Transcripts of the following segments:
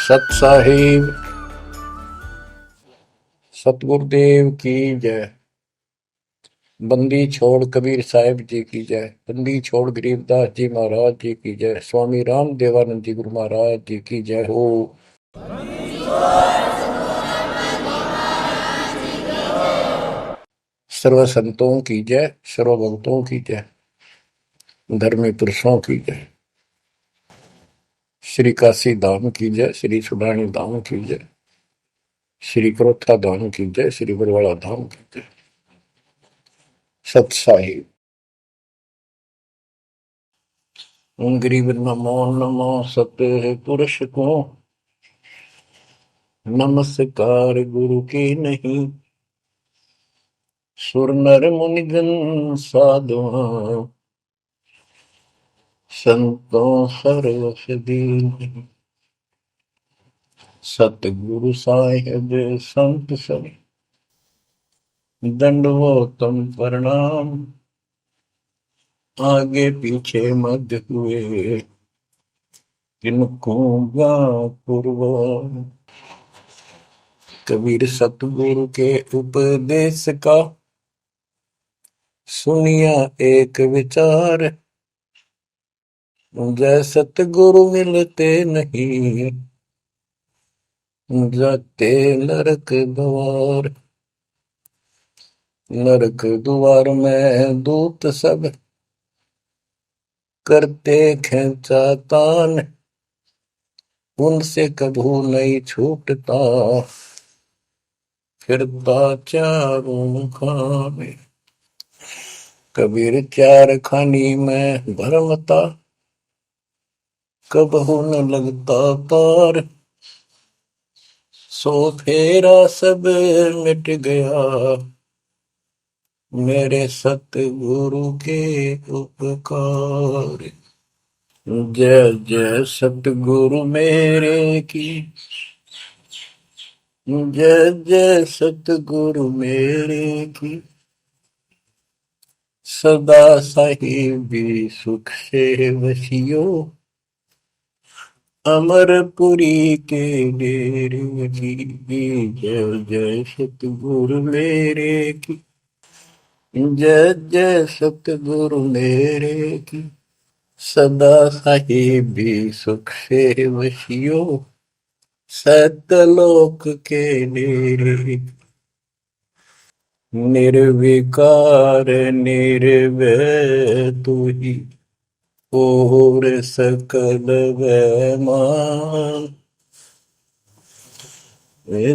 सत साहिब सतगुरुदेव की जय। बंदी छोड़ कबीर साहिब जी की जय। बंदी छोड़ गरीबदास जी महाराज जी की जय। स्वामी राम देवानंद जी गुरु महाराज जी की जय हो। सर्व संतों की जय, सर्व भक्तों की जय, धर्मी पुरुषों की जय। श्री काशी धाम की जय, श्री सुडानी धाम की जय, श्री क्रोथा धाम की जय, श्री बरवाड़ा धाम की जय। सत साहिब गरीब नमो नमो सत पुरुष को नमस्कार गुरु की नहीं। सुर नर मुनिजन साधुआ संतों सर्वस दीन। सतगुरु साहिब संत सब दंडवतम प्रणाम। आगे पीछे मध्य हुए किनको पूर्व। कबीर सतगुरु के उपदेश का सुनिया एक विचार। जय सतगुरु मिलते नहीं जाते नरक द्वार। नरक द्वार में दूत सब करते खेचातान। उनसे कभू नहीं छूटता फिरता चारों खाने। कबीर चार खानी में भरमता कबहू न लगता पार। सो फेरा सब मिट गया मेरे सतगुरु के उपकार। जय जय सतगुरु मेरे की जय जय सतगुरु मेरे की। सदा साहिबी सुख से वसियो अमरपुरी के डेरे की। जय जय सतगुरु मेरे की जय जय सतगुरु मेरे की। सदा साहिबी सुख से वसियो सतलोक के डेरे। निर्विकार निर्भय तू ही और सकल वैमान।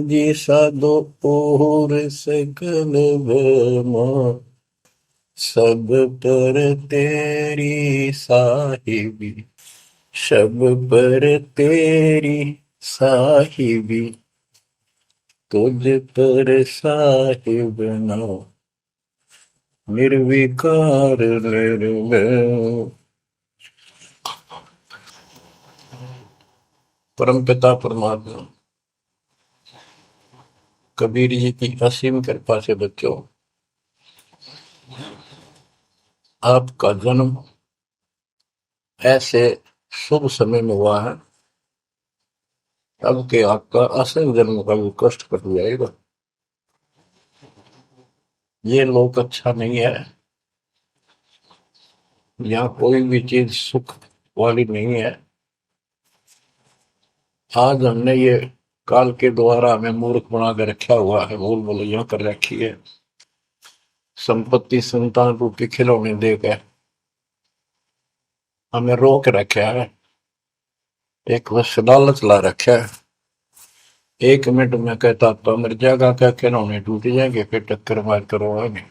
जी साधो और सकल वैमान। सब पर तेरी साहिबी सब पर तेरी साहिबी। तुझ पर साहिब ना निर्विकार निर्भय। परम पिता परमात्मा कबीर जी की असीम कृपा से बच्चों आपका जन्म ऐसे शुभ समय में हुआ है अब के आपका असल जन्म का भी कष्ट कट जाएगा। ये लोक अच्छा नहीं है। यहाँ कोई भी चीज सुख वाली नहीं है। आज हमने ये काल के द्वारा हमें मूर्ख बना कर रखा हुआ है, भूल भुलैया कर रखी है। संपत्ति संतान रूपी खिलौने देकर हमें रोक रखा है। एक बस लालच ला रखा है। 1 मिनट में कहता तो मर जाएगा, क्या खिलौने टूट जाएंगे, फिर टक्कर मार करवाएंगे।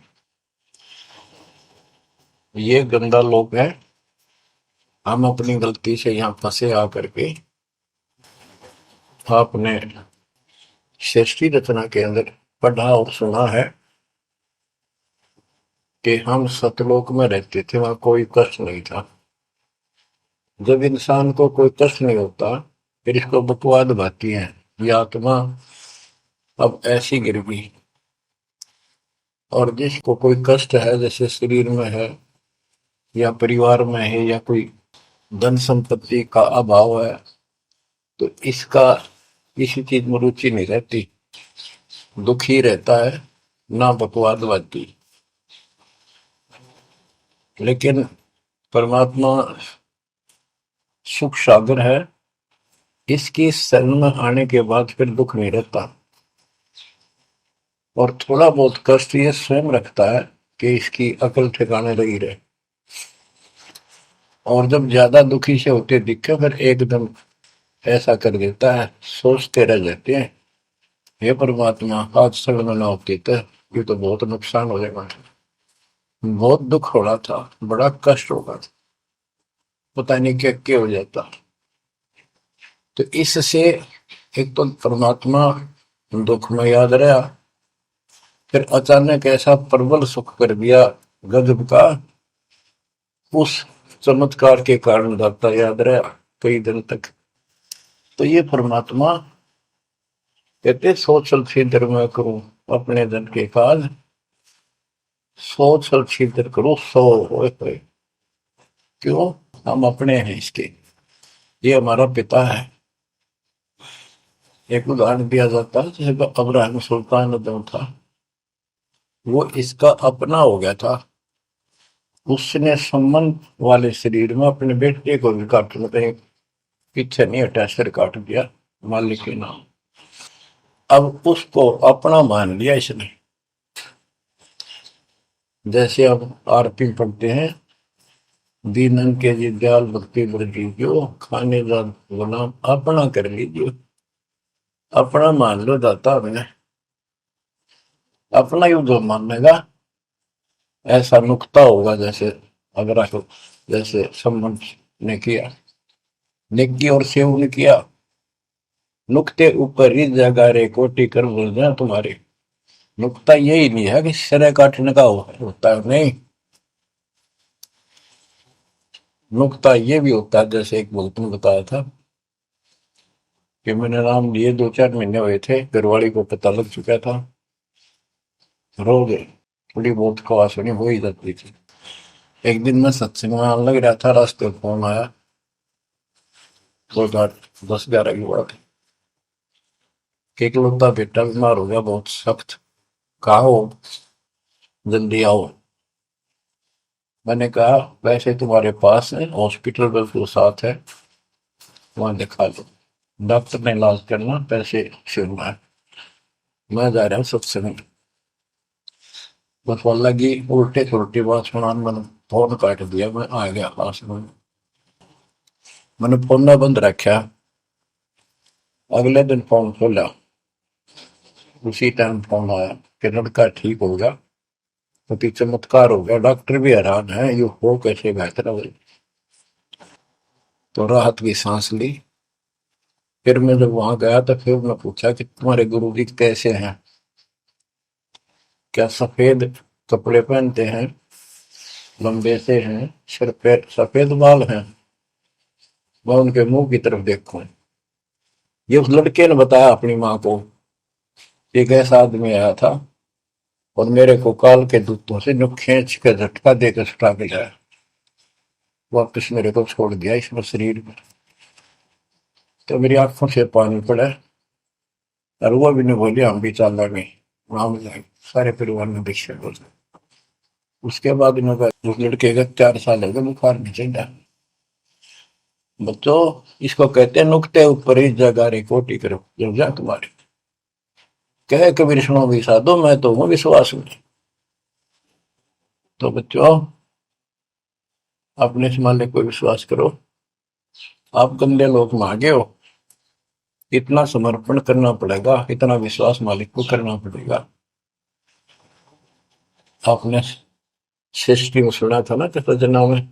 ये गंदा लोग है। हम अपनी गलती से यहाँ फंसे आकर के आपने सृष्टि रचना के अंदर पढ़ा और सुना है कि हम सतलोक में रहते थे, वहां कोई कष्ट नहीं था। जब इंसान को कोई कष्ट नहीं होता फिर इसको बकवाद भाती है। ये आत्मा अब ऐसी गिर गई। और जिसको कोई कष्ट है, जैसे शरीर में है या परिवार में है या कोई धन संपत्ति का अभाव है, तो इसका किसी चीज में रुचि नहीं रहती, दुखी रहता है, ना बकवादवादी। लेकिन परमात्मा सुख सागर है, इसकी शरण में आने के बाद फिर दुख नहीं रहता। और थोड़ा बहुत कष्ट ये स्वयं रखता है कि इसकी अकल ठिकाने रही रहे। और जब ज्यादा दुखी से होते दिखे फिर एकदम ऐसा कर देता है, सोचते रह जाते हैं, हे परमात्मा आज शरण ना होती तो ये तो बहुत नुकसान हो जाएगा, बहुत दुख हो रहा था, बड़ा कष्ट होगा था, पता नहीं क्या क्या हो जाता। तो इससे एक तो परमात्मा दुख में याद रहा, फिर अचानक ऐसा प्रबल सुख कर दिया गजब का, उस चमत्कार के कारण दाता याद रहा कई दिन तक। तो ये परमात्मा कहते सोचल छिद्र में करूं अपने धन के काज, सोचल छिद्र करूं सो होए होए। क्यों? हम अपने हैं इसके, ये हमारा पिता है। एक उदाहरण दिया जाता है, जैसे अब्राहम सुल्तान अदम था, वो इसका अपना हो गया था, उसने संबंध वाले शरीर में अपने बेटे को भी काट मतलब पीछे नहीं हटा, सिर काट दिया मालिक के नाम। अब उसको अपना मान लिया इसने। जैसे अब आरती पढ़ते हैं, दीनन के जी दयाल भक्ति वृद्धि जो खाने जा गुलाम अपना कर लीजिए, अपना मान लो दाता हमने, अपना ही जो मानेगा ऐसा नुकता होगा। जैसे अगर आपको जैसे संबंध ने किया, नेकी और सेव ने किया, नुकते ऊपर ही जगह रे कोटि कर बोल जाए तुम्हारे। नुकता यही नहीं है कि सिर काटने का होता है, नहीं, नुकता ये भी होता है। जैसे एक भक्त ने बताया था कि मैंने नाम लिए 2-4 महीने हुए थे, घरवाली को पता लग चुका था, रो गए, थोड़ी बहुत खवास होनी हो ही जाती थी। एक दिन मैं सत्संग में आने लग रहा था, रास्ते में फोन आया, वो 10-11 की बात है, कि इकलौता बेटा बीमार हो गया बहुत सख्त, कहा हो, जल्दी आओ। मैंने कहा वैसे तुम्हारे पास है हॉस्पिटल बिल्कुल साथ है, वहां दिखा लो, डॉक्टर ने इलाज करना, पैसे शुरू है, मैं जा रहा हूँ सत्संग। बस वो लगी उल्टे सुलटी बात सुनाने, मैंने फोन काट दिया, मैं आ गया पास में, मैंने फोन ना बंद रखा। अगले दिन फोन खोला, उसी टाइम फोन आया कि लड़का ठीक हो गया, तो चमत्कार हो गया, डॉक्टर भी हैरान है, ये हो कैसे बेहतर हो। तो राहत की सांस ली। फिर मैं जब वहां गया तो फिर मैं पूछा कि तुम्हारे गुरु जी कैसे हैं, क्या सफेद कपड़े पहनते हैं, लंबे से हैं, सिर पे सफेद बाल हैं। मैं उनके मुंह की तरफ देखूं, ये उस लड़के ने बताया अपनी माँ को, एक ऐसा आदमी आया था और मेरे को काल के दूतों से नुक खींच के झटका देकर सुटा के जाया, वापस मेरे को छोड़ दिया इसमें शरीर में। तो मेरी आंखों से पानी पड़ा, और वो भी नहीं बोली हम भी चल रहे, वहां जाए सारे परिवार में दीक्षा बोल। उसके बाद इन्होंने उस लड़के का 4 साल हो गए, बुखार नहीं चढ़ा। बच्चों, इसको कहते हैं नुकते ऊपर ही जगह रे कोटि करो जब जा तुम्हारे, कहे कबीर सुनो भी साधो मैं तो हूँ विश्वास में। तो बच्चों, अपने से मालिक को विश्वास करो। आप गंदे लोग में आगे हो, इतना समर्पण करना पड़ेगा, इतना विश्वास मालिक को करना पड़ेगा। आपने सृष्टि में सुना था ना कृष्ण में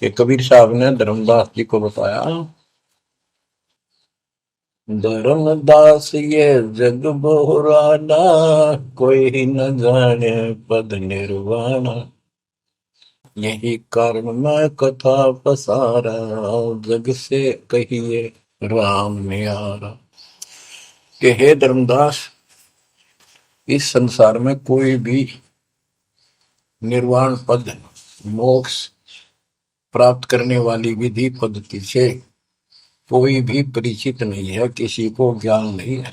कि कबीर साहब ने धर्मदास जी को बताया, धर्मदास ये जग बोराना, कोई न जाने पद निर्वाणा, यही कारण मैं कथा पसारा, जग से कहिए राम निहारा। कि हे धर्मदास, इस संसार में कोई भी निर्वाण पद, मोक्ष प्राप्त करने वाली विधि पद्धति से कोई भी परिचित नहीं है, किसी को ज्ञान नहीं है।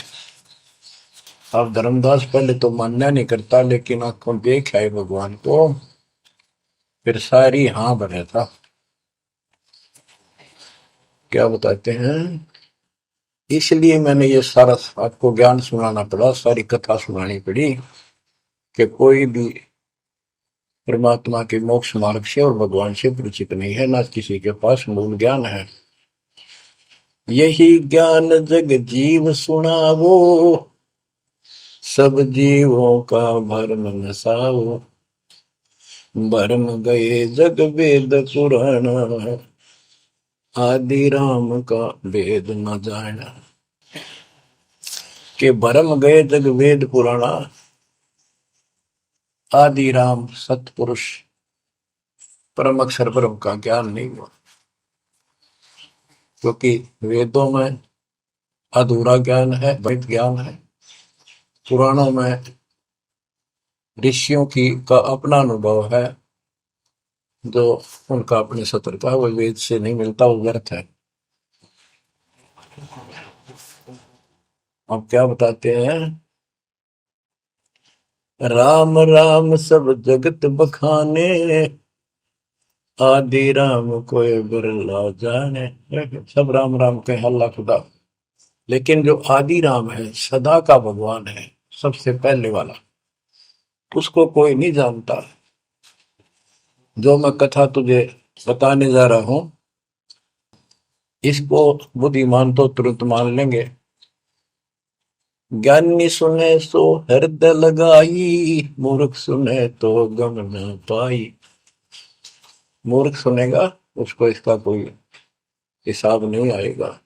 अब धर्मदास पहले तो मान्य नहीं करता, लेकिन आंखों देख आए भगवान को, फिर सारी हाँ भरे था। क्या बताते हैं, इसलिए मैंने ये सारा आपको ज्ञान सुनाना पड़ा, सारी कथा सुनानी पड़ी कि कोई भी परमात्मा के मोक्ष मार्ग से और भगवान से परिचित नहीं है, ना किसी के पास मूल ज्ञान है। यही ज्ञान जग जीव सुनावो, सब जीवों का भरम नसाओ। भरम गए जग वेद पुराण, आदि राम का वेद न जाना। के भरम गए जग वेद पुराणा, आदि राम सतपुरुष परम अक्षर ब्रह्म का ज्ञान नहीं हुआ। क्योंकि वेदों में अधूरा ज्ञान है, वैध ज्ञान है। पुराणों में ऋषियों की का अपना अनुभव है, जो उनका अपने सत्र का, वो वेद से नहीं मिलता, वो व्यर्थ है। अब क्या बताते हैं, राम राम सब जगत बखाने, आदि राम कोई बिरला जाने। सब राम राम के हल्ला खुदा, लेकिन जो आदि राम है, सदा का भगवान है, सबसे पहले वाला, उसको कोई नहीं जानता। जो मैं कथा तुझे बताने जा रहा हूं, इसको बुद्धिमान तो तुरंत मान लेंगे। ज्ञानी सुने सो हृदय लगाई, मूर्ख सुने तो गम न पाई। मूर्ख सुनेगा, उसको इसका कोई हिसाब नहीं आएगा।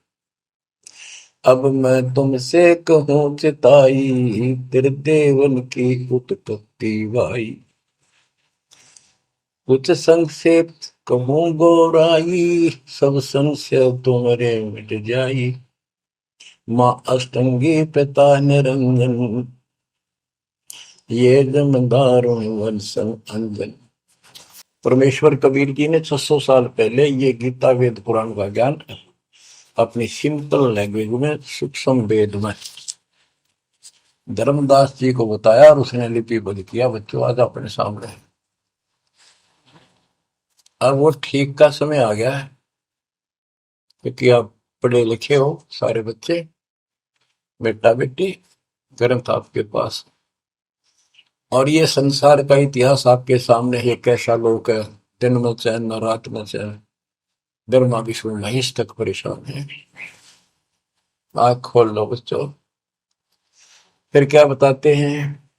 अब मैं तुमसे कहूं चिताई, तेरे देवन की उत्पत्ति वाई। कुछ संक्षेप कहूं गौराई, सब संशय तुम्हारे मिट जाई। माँ अष्टंगी पिता निरंजन, ये जमदारों वंशन अंजन। परमेश्वर कबीर जी ने 600 साल पहले ये गीता वेद पुराण का ज्ञान अपनी सिंपल लैंग्वेज में, सूक्ष्म वेद में धर्मदास जी को बताया, और उसने लिपिबद्ध किया। बच्चों आज अपने सामने है। अब वो ठीक का समय आ गया है, क्योंकि आप पढ़े लिखे हो सारे बच्चे, बेटा बेटी, ग्रंथ आपके पास, और ये संसार का इतिहास आपके सामने है। कैसा लोग है, दिन में चैन न रात में चैन, ब्रह्मा विष्णु महेश तक परेशान है। आंख खोल लो बच्चों। फिर क्या बताते हैं,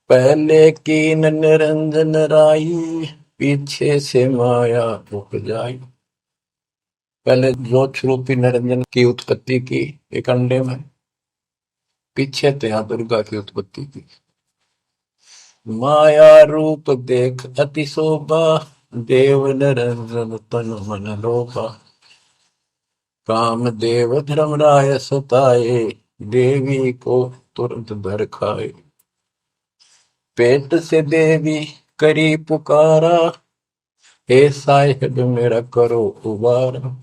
पहले कीन निरंजन राई, पीछे से माया उपजाई। पहले ज्योत रूपी निरंजन की उत्पत्ति की एक अंडे में, पीछे त्या दुर्गा की उत्पत्ति की। माया रूप देख अति शोभा, देव निरंजन तन मन लोभा। काम देव धर्मराय सताए, देवी को तुरंत धर खाए। पेट से देवी करी पुकारा, हे साहिब मेरा करो उबारा।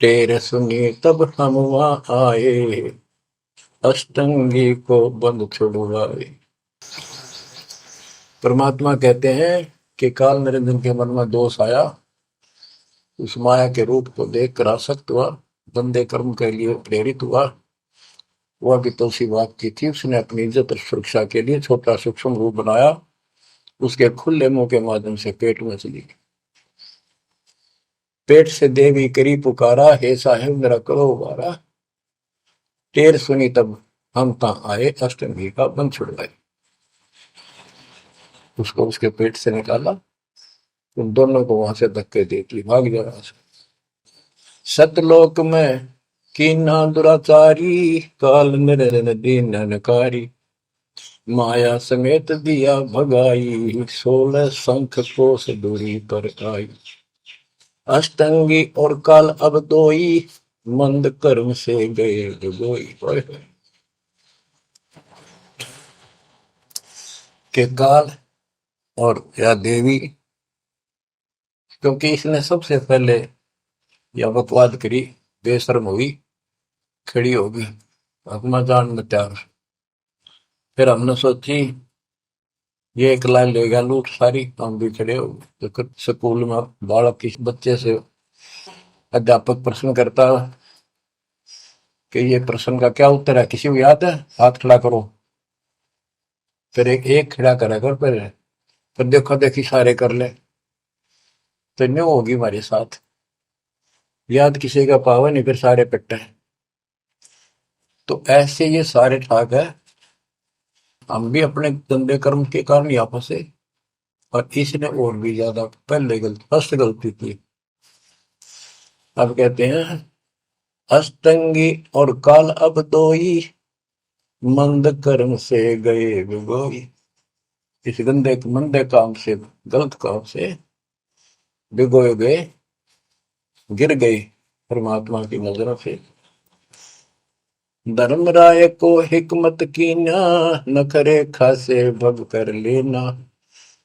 टेर सुनी तब हम वहां आए, अष्टंगी को बंद छुड़वाए। परमात्मा कहते हैं कि काल निरंजन के मन में दोष आया, उस माया के रूप को देखकर आसक्त हुआ, बंदे कर्म के लिए प्रेरित हुआ। वह भी तो उसी बात की थी, उसने अपनी इज्जत और सुरक्षा के लिए छोटा सूक्ष्म रूप बनाया, उसके खुले मुंह के माध्यम से पेट में चली। पेट से देवी करी पुकारा, हे साहेब मेरा करो उबारा। टेर सुनी तब हम ता आए, अष्टंगी का बंध छुड़वाए। उसको उसके पेट से निकाला, उन दोनों को वहां से धक्के देती भाग जा। सतलोक में कीना दुराचारी, काल निरंजन दीन नकारी। माया समेत दिया भगाई, 16 शंख कोस दूरी पर आई। अष्टंगी और काल अब दोई, मंद कर्म से गए डुबोई। के काल और या देवी क्योंकि इसने सबसे पहले यह बकवाद करी, बेशर्म हुई, खड़ी होगी अपना जान में त्याग। फिर हमने सोची ये एक लाइन लेगा लूट सारी, हम भी खड़े हो गए। तो स्कूल में बालक किसी बच्चे से अध्यापक प्रश्न करता कि ये प्रश्न का क्या उत्तर है, किसी को याद है, हाथ खड़ा करो। फिर एक एक खड़ा करा कर, फिर देखो देखी सारे कर ले, तो न्यू होगी हमारे साथ। याद किसी का पावा नहीं, फिर सारे पिट्टे। तो ऐसे ये सारे ठाक है, हम भी अपने गंदे कर्म के कारण यहाँ फंसे, और इसने और भी ज्यादा पहले गलती, फर्स्ट गलती की। अब कहते हैं अष्टंगी और काल अब दोई, मंद कर्म से गए विगोई। इस गंदे मंदे काम से, गलत काम से भिगोए गए, गिर गए परमात्मा की नजरों से। धर्मराय को हिकमत की न करे खासे भग कर लेना।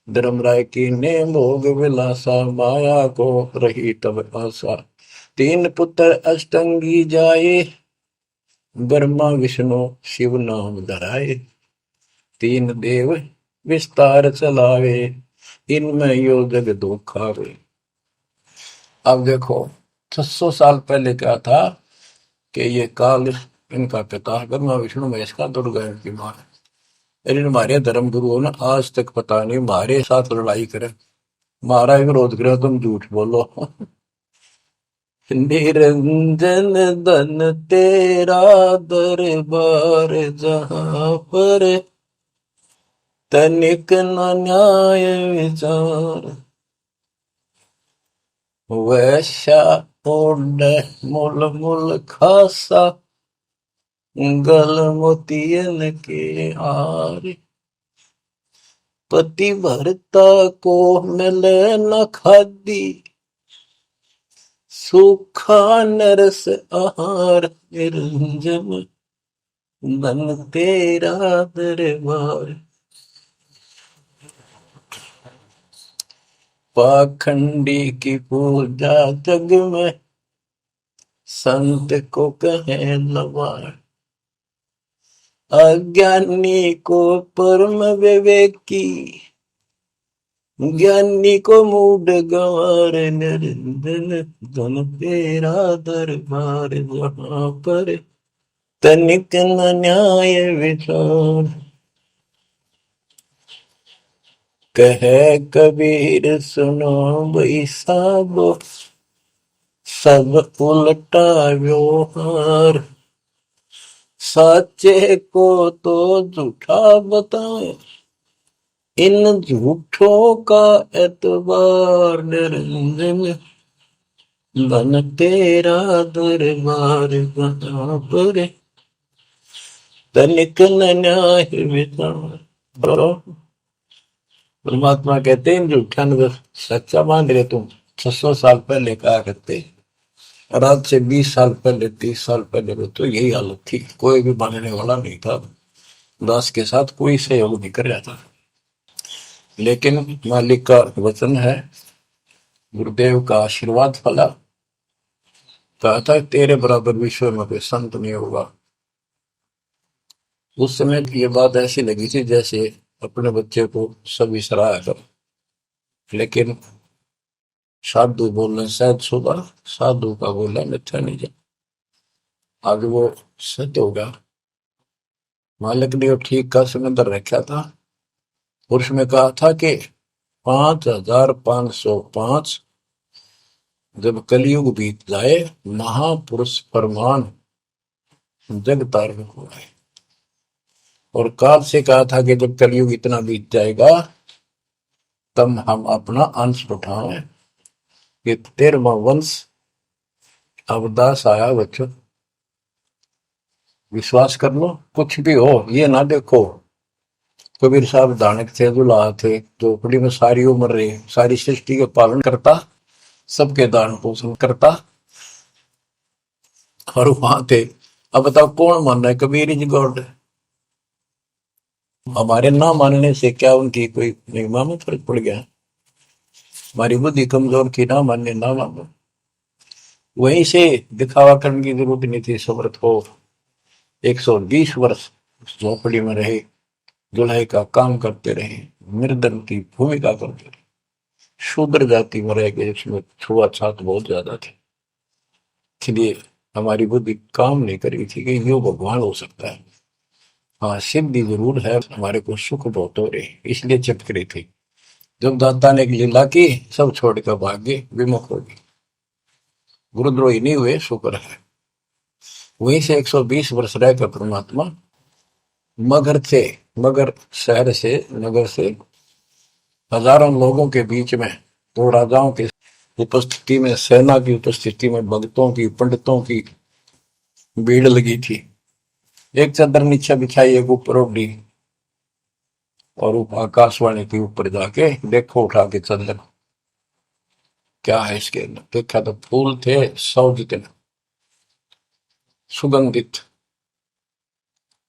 धर्मराय की ने भोग विलासा, माया को रही तब आशा। तीन पुत्र अष्टंगी जाए, ब्रह्मा विष्णु शिव नाम धराए। तीन देव विस्तार चलावे, इनमें यो जग दुखावे। अब देखो 600 साल पहले क्या था कि ये काल इनका पिता ब्रह्मा विष्णु महेश का, दुर्गा की मां है। लेकिन हमारे धर्म गुरुओं ने आज तक पता नहीं हमारे साथ लड़ाई करे, हमारा विरोध करे, तुम झूठ बोलो। निरंजन धन तेरा दरबार, जहां पर तनिक न न्याय विचार। वैश्या ओढ़ मूल मूल खासा, गल मोतियन के हार। पति भरता को मिले न खादी, सूखा नरस आहार। निरंजन धन तेरा दरबार। पाखंडी की पूजा जग में, संत को कहे लवार। अज्ञानी को परम विवेकी, ज्ञानी को मूड गंवार। निरंजन धन तेरा दरबार, जहां पर तनिक न न्याय विचार। कहे कबीर सुनो भाई साबो, सब उल्टा व्यवहार। साचे को तो झूठा बताए, इन झूठों का एतबार। निरंजन धन तेरा दरबार, जहां पर तनिक न न्याय विचार। परमात्मा कहते हैं झूठा न सच्चा मान रहे तुम। 600 साल पहले कहा करते, और आज से 20 साल पहले, 30 साल पहले तो यही हालत थी, कोई भी मानने वाला नहीं था, दास के साथ कोई सहयोग नहीं कर रहा था। लेकिन मालिक का वचन है, गुरुदेव का आशीर्वाद फला, कहा था तेरे बराबर विश्व में कोई संत नहीं होगा। उस समय ये बात ऐसी लगी थी जैसे अपने बच्चे को सभी सराहा कर। लेकिन साधु बोलने शायद सुबह, साधु का बोला मिथ्या नहीं जा। आज वो सत्य होगा। मालिक ने ठीक का समंदर रखा था, और उसमें कहा था कि 5505 जब कलयुग बीत जाए, महापुरुष फरमान जग तारण हो गए। और काल से कहा था कि जब कलयुग इतना बीत जाएगा, तब हम अपना अंश उठाएं। ये 13वां वंश अवदास आया बच्चों, विश्वास कर लो। कुछ भी हो, ये ना देखो कबीर साहब दानक थे, दुल्हा थे, झोपड़ी में सारी उम्र रहे, सारी सृष्टि का पालन करता, सबके दान पोषण करता, और वहां थे। अब बताओ कौन मान रहा है कबीर इज गॉड? हमारे ना मानने से क्या उनकी कोई महिमा में फर्क पड़ गया? हमारी बुद्धि कमजोर थी, ना माने ना मानो। वहीं से दिखावा करने की जरूरत नहीं थी। समर्थ हो 120 वर्ष उस झोपड़ी में रहे, जुलाई का काम करते रहे, निर्धन की भूमिका करते रहे, शूद्र जाति में रह गए, इसमें छुआछात बहुत ज्यादा थी। इसलिए हमारी बुद्धि काम नहीं करी थी कि यो भगवान हो सकता है। हाँ, सिद्धि जरूर है, हमारे को सुख बहुत हो रहे, इसलिए चिपक रही थी। जब दाता ने एक लीला की, सब छोड़ कर भाग गए, विमुख हो गए, गुरुद्रोही नहीं हुए, शुक्र है। वहीं से 120 वर्ष रहकर परमात्मा मगर से, मगर शहर से, नगर से हजारों लोगों के बीच में, दो राजाओं की उपस्थिति में, सेना की उपस्थिति में, भक्तों की, पंडितों की भीड़ लगी थी। एक चादर नीचे बिछाई, एक ऊपर ओढ़ी, और आकाशवाणी के ऊपर जाके देखो उठा के चादर, क्या है इसके अंदर। देखा तो फूल थे 100 जितने, सुगंधित।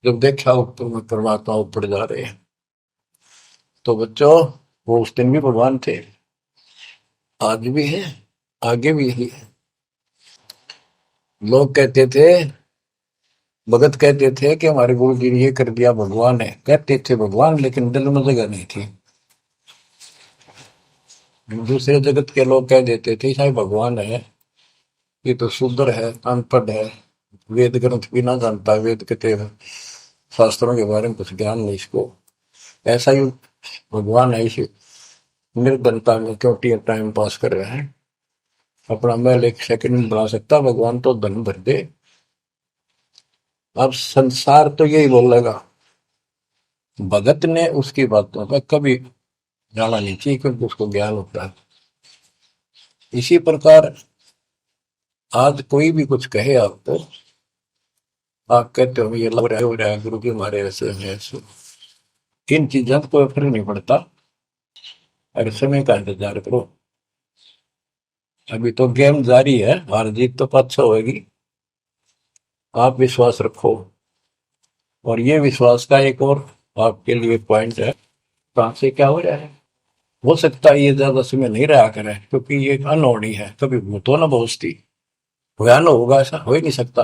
जब देखा ऊपर में परमात्मा ऊपर जा रहे हैं, तो बच्चों वो उस दिन भी भगवान थे, आज भी है, आगे भी यही है। लोग कहते थे, भगत कहते थे कि हमारे गुरु जी ने ये कर दिया, भगवान है। कहते थे भगवान, लेकिन दिल में जगह नहीं थी। दूसरे जगत के लोग कह देते थे शायद भगवान है, ये तो शूद्र है, अनपढ़ है, वेद ग्रंथ भी ना जानता, वेद के शास्त्रों के बारे में कुछ ज्ञान नहीं इसको, ऐसा ही भगवान है, इसी निर्धनता में क्यों टाइम पास कर रहे हैं, अपना महल एक सेकंड में बना सकता, भगवान तो धन भर दे। अब संसार तो यही बोलेगा, भगत ने उसकी बातों का कभी जाना नहीं चाहिए, क्योंकि उसको ज्ञान होता है। इसी प्रकार आज कोई भी कुछ कहे आपको, आप कहते हो ये लग रहा है, हो रहा है, गुरु जी हमारे ऐसे हैं, ऐसे, इन चीजों का कोई फर्क नहीं पड़ता। अरे समय का इंतजार करो, अभी तो गेम जारी है, हार जीत तो पाछो होगी। आप विश्वास रखो। और ये विश्वास का एक और आपके लिए पॉइंट है, कहां से क्या हो रहा है। हो सकता है ये ज्यादा समय नहीं रहा करे, क्योंकि ये अनहोनी है, कभी भूतो ना पहुंचती, भयान होगा ऐसा हो ही नहीं सकता।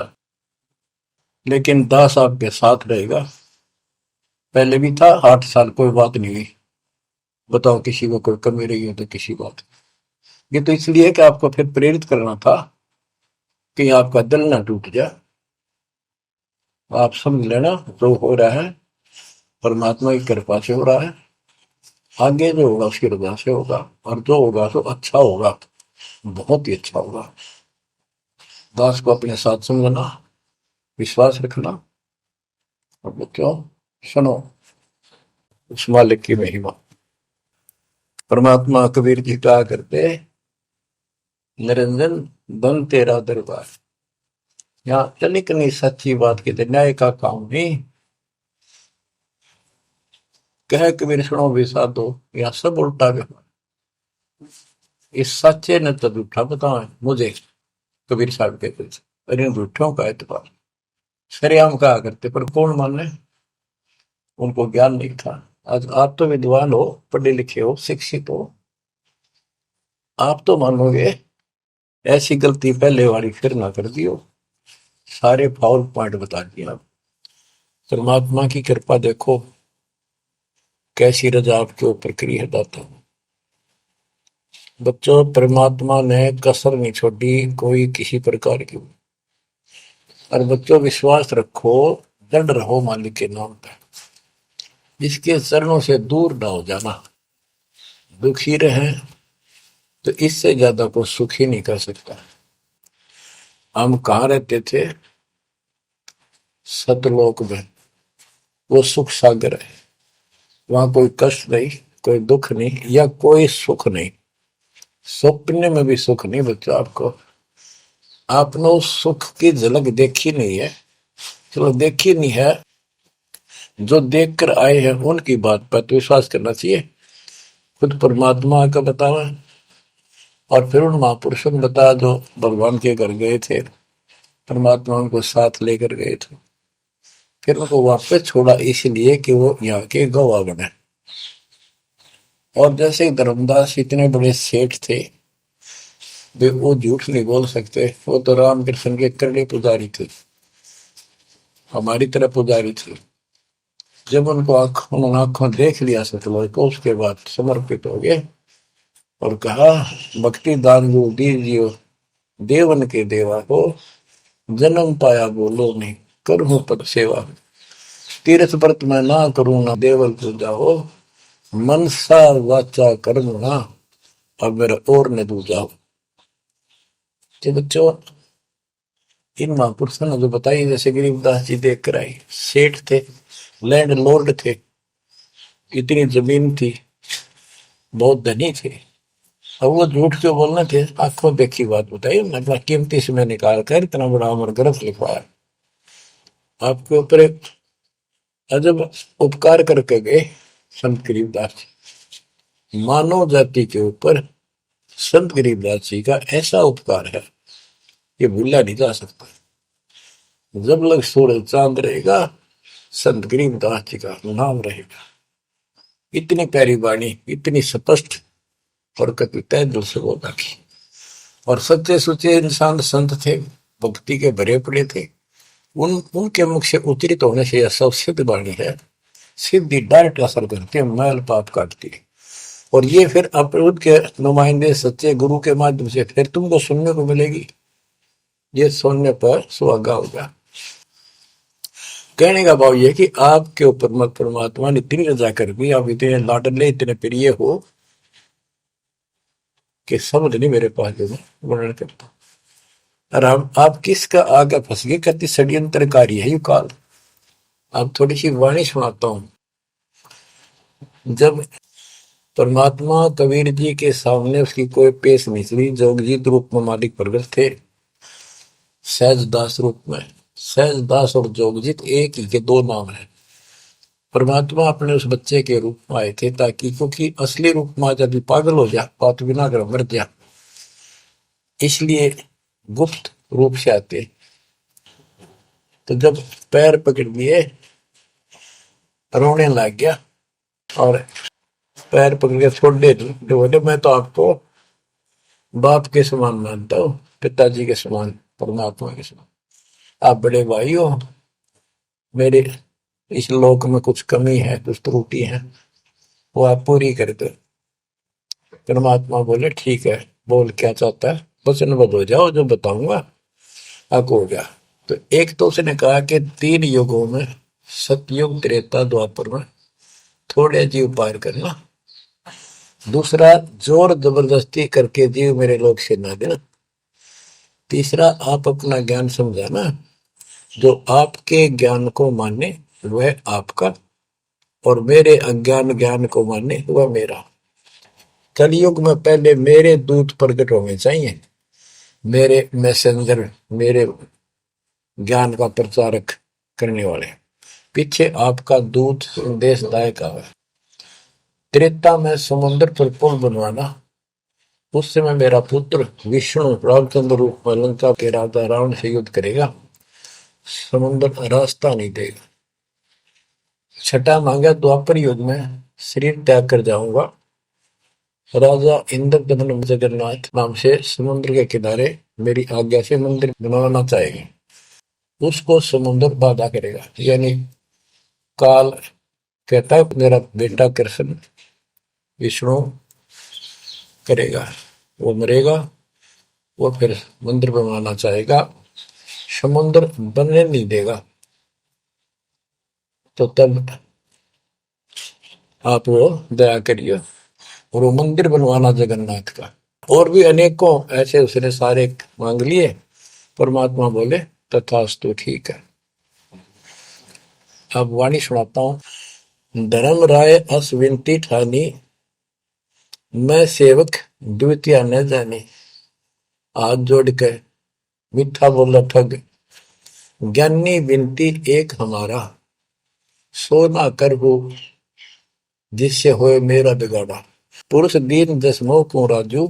लेकिन दास आपके साथ रहेगा, पहले भी था, 8 साल कोई बात नहीं हुई। बताओ किसी को कोई कमी रही हो तो किसी बात। ये तो इसलिए कि आपको फिर प्रेरित करना था कि आपका दिल ना टूट जाए। आप समझ लेना, जो हो रहा है परमात्मा की कृपा से हो रहा है, आगे जो होगा उसकी रजा से होगा, और जो होगा तो अच्छा होगा, बहुत ही अच्छा होगा। दास को अपने साथ समझना, विश्वास रखना। और बच्चों सुनो उस मालिक की महिमा। परमात्मा कबीर जी कहा करते, निरंजन बन तेरा दरबार। यहाँ तनिक नहीं सच्ची बात कहते, न्याय का काम नहीं। कह कबीर सुनो भी साधो, यहाँ सब उल्टा व्यवहार। इस सच्चे ने तो झूठा बताओ मुझे, कबीर साहब कहते थे, अरे झूठों का एतबार। सरेआम कहा करते, पर कौन माने, उनको ज्ञान नहीं था। आज आप तो विद्वान हो, पढ़े लिखे हो, शिक्षित हो, आप तो मानोगे ऐसी गलती पहले वाली फिर ना कर दियो। सारे फाउल पॉइंट बता दिया। परमात्मा की कृपा देखो कैसी रजा आपके ऊपर करी है दाता। बच्चों परमात्मा ने कसर नहीं छोड़ी कोई किसी प्रकार की। और बच्चों विश्वास रखो, दृढ़ रहो मालिक के नाम पे, इसके चरणों से दूर ना हो जाना। दुखी रहे तो इससे ज्यादा को सुख ही नहीं कर सकता। हम कहाँ रहते थे, सतलोक में, वो सुख सागर है, वहां कोई कष्ट नहीं, कोई दुख नहीं, या कोई सुख नहीं। स्वप्न में भी सुख नहीं बच्चों आपको। आपने उस सुख की झलक देखी नहीं है, चलो देखी नहीं है, जो देख कर आए हैं उनकी बात पर तो विश्वास करना चाहिए। खुद परमात्मा का बतावा, और फिर उन महापुरुषों ने बताया जो भगवान के घर गए थे, परमात्मा उनको साथ लेकर गए थे, फिर उनको वापस छोड़ा इसलिए कि वो यहाँ के गवाह बने। और जैसे धर्मदास इतने बड़े सेठ थे, वे वो झूठ नहीं बोल सकते। वो तो रामकृष्ण के करड़े पुजारी थे, हमारी तरह पुजारी थे। जब उनको उन्होंने आंखों देख लिया सतलोक को, उसके बाद समर्पित हो गए और कहा, भक्ति दान जो दीजियो देवन के देवा को, जन्म पाया बोलो नहीं करूं पद सेवा। तीर्थ व्रत मैं ना करूं ना देवल पूजा हो, मनसा वाचा कर्म ना अब मेरा और न दूजा हो। तो बच्चों, इन महापुरुषों ने जो बताई, जैसे गरीबदास जी देख कर आई, सेठ थे, लैंड लॉर्ड थे, इतनी जमीन थी, बहुत धनी थे। अब वो झूठ क्यों बोलना थे? आंखों देखी बात बताई, मतलब कीमती समय निकाल कर इतना बड़ा अमर ग्रंथ लिखवाया। आपके ऊपर एक अजब उपकार करके गए संत गरीबदास जी। मानव जाति के ऊपर संत गरीबदास जी का ऐसा उपकार है, ये भूला नहीं जा सकता। जब लग सूरज चांद रहेगा, संत गरीबदास जी का नाम रहेगा। इतनी प्यारी वाणी, इतनी स्पष्ट और कति तय दिल से बोला की। और सच्चे सुचे इंसान संत थे, भक्ति के भरे पड़े थे। उनके मुख से उच्चरित होने से यह सब सिद्ध वाणी है, सिद्धि डायरेक्ट असर करती है, मैल पाप काटती है। और ये फिर अप्रभुत के नुमाइंदे सच्चे गुरु के माध्यम से फिर तुमको सुनने को मिलेगी। ये सुनने पर सुहागा होगा। कहने का भाव ये कि आपके ऊपर मत परमात्मा ने इतनी रजा कर दी, आप इतने लाडले इतने प्रिय हो कि समझ नहीं मेरे पास जो वर्णन करता। और आप किसका आगे फंस गए, कति षड्यंत्रकारी है यू काल। आप थोड़ी सी वाणी सुनाता हूं। जब परमात्मा कबीर जी के सामने उसकी कोई पेश नहीं चली, जोगजीत रूप में मालिक प्रगट थे, सहजदास रूप में। सहजदास और जोगजीत एक ही के दो नाम है। परमात्मा अपने उस बच्चे के रूप में आए थे, ताकि क्योंकि असली रूप में जब पागल हो जा, बात बिना कर मर जा, इसलिए गुप्त रूप से आते। तो जब पैर पकड़ लिए, रोने लग गया और पैर पकड़ के छोड़ दे, बोले मैं तो आपको बाप के समान मानता हूँ, पिताजी के समान, परमात्मा के समान। आप बड़े भाई हो, मेरे इस लोक में कुछ कमी है, कुछ त्रुटि है, वो आप पूरी कर दो। परमात्मा बोले ठीक है, बोल क्या चाहता है, वचनबद्ध हो जाओ, जो बताऊंगा आपको हो गया। तो एक तो उसने कहा कि 3 युगों में, सतयुग त्रेता द्वापर में थोड़े जीव पार करना। दूसरा, जोर जबरदस्ती करके जीव मेरे लोक से ना देना। तीसरा, आप अपना ज्ञान समझाना, जो आपके ज्ञान को माने वह आपका, और मेरे अज्ञान ज्ञान को माने वह मेरा। कलयुग में पहले मेरे दूत प्रकट होने चाहिए, मेरे मैसेंजर, मेरे ज्ञान का प्रचारक करने वाले। पीछे आपका दूत संदेशदायक आवे। त्रेता में समुद्र पर पुल बनवाना। उस समय मेरा पुत्र विष्णु रामचंद्र रूप में लंका के राजा रावण से युद्ध करेगा, समुद्र रास्ता नहीं देगा। छठा मांगा, द्वापर युग में शरीर त्याग कर जाऊंगा, राजा इंद्रदमन जगन्नाथ नाम से समुद्र के किनारे मेरी आज्ञा से मंदिर बनवाना चाहेगा। उसको समुद्र बाधा करेगा, यानी काल कहता है मेरा बेटा कृष्ण विष्णु करेगा, वो मरेगा, वो फिर मंदिर बनवाना चाहेगा, समुद्र बनने नहीं देगा। तो तब आप वो दया करिए और वो मंदिर बनवाना जगन्नाथ का। और भी अनेकों ऐसे उसने सारे मांग लिए। परमात्मा बोले तथास्तु, ठीक है। अब वाणी सुनाता हूं। धर्म राय अस विनती ठानी, मैं सेवक द्वितीय न जानी। हाथ जोड़ के मीठा बोला ठग, ज्ञानी विनती एक हमारा, सो ना कर हो जिससे होए मेरा बिगाड़ा। पुरुष दीन जस मोह को राजू,